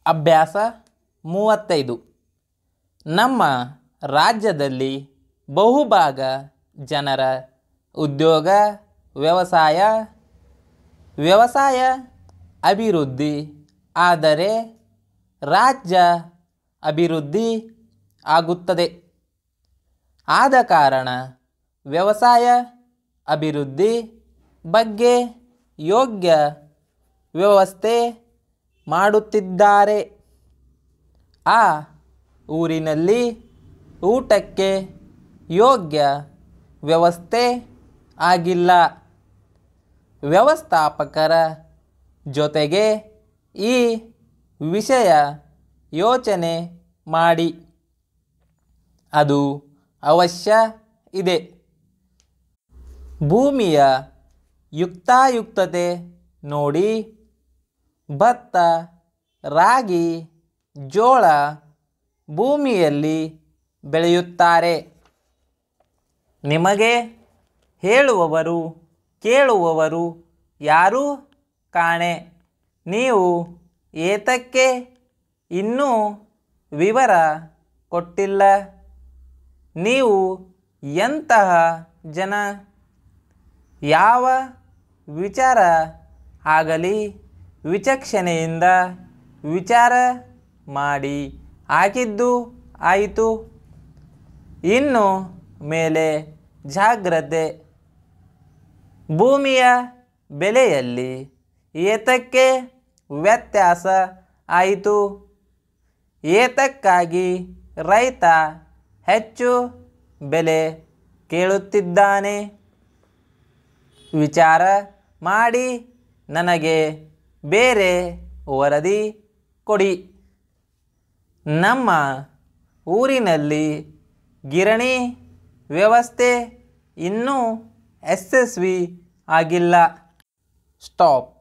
ಅಭ್ಯಾಸ 35. ನಮ್ಮ ರಾಜ್ಯದಲ್ಲಿ ಬಹುಭಾಗ ಜನರ ಉದ್ಯೋಗ ವ್ಯವಸಾಯ ಅಭಿವೃದ್ಧಿ ಆದರೆ ರಾಜ್ಯ ಅಭಿವೃದ್ಧಿ ಆಗುತ್ತದೆ. ಆದ ಕಾರಣ ವ್ಯವಸಾಯ ಅಭಿವೃದ್ಧಿ ಬಗ್ಗೆ ಯೋಗ್ಯ ವ್ಯವಸ್ಥೆ ಮಾಡುತ್ತಿದ್ದಾರೆ. ಆ ಊರಿನಲ್ಲಿ ಊಟಕ್ಕೆ ಯೋಗ್ಯ ವ್ಯವಸ್ಥೆ ಆಗಿಲ್ಲ. ವ್ಯವಸ್ಥಾಪಕರ ಜೊತೆಗೆ ಈ ವಿಷಯ ಯೋಚನೆ ಮಾಡಿ. ಅದು ಅವಶ್ಯ ಇದೆ. ಭೂಮಿಯ ಯುಕ್ತಾಯುಕ್ತತೆ ನೋಡಿ ಭತ್ತ, ರಾಗಿ, ಜೋಳ ಭೂಮಿಯಲ್ಲಿ ಬೆಳೆಯುತ್ತಾರೆ. ನಿಮಗೆ ಹೇಳುವವರು ಕೇಳುವವರು ಯಾರೂ ಕಾಣೆ. ನೀವು ಏತಕ್ಕೆ ಇನ್ನೂ ವಿವರ ಕೊಟ್ಟಿಲ್ಲ? ನೀವು ಎಂತಹ ಜನ? ಯಾವ ವಿಚಾರ ಆಗಲಿ ವಿಚಕ್ಷಣೆಯಿಂದ ವಿಚಾರ ಮಾಡಿ ಹಾಕಿದ್ದು ಆಯಿತು. ಇನ್ನು ಮೇಲೆ ಜಾಗ್ರತೆ. ಭೂಮಿಯ ಬೆಲೆಯಲ್ಲಿ ಏತಕ್ಕೆ ವ್ಯತ್ಯಾಸ ಆಯಿತು? ಏತಕ್ಕಾಗಿ ರೈತ ಹೆಚ್ಚು ಬೆಲೆ ಕೇಳುತ್ತಿದ್ದಾನೆ? ವಿಚಾರ ಮಾಡಿ ನನಗೆ ಬೇರೆ ವರದಿ ಕೊಡಿ. ನಮ್ಮ ಊರಿನಲ್ಲಿ ಗಿರಣಿ ವ್ಯವಸ್ಥೆ ಇನ್ನೂ ಯಶಸ್ವಿ ಆಗಿಲ್ಲ. ಸ್ಟಾಪ್.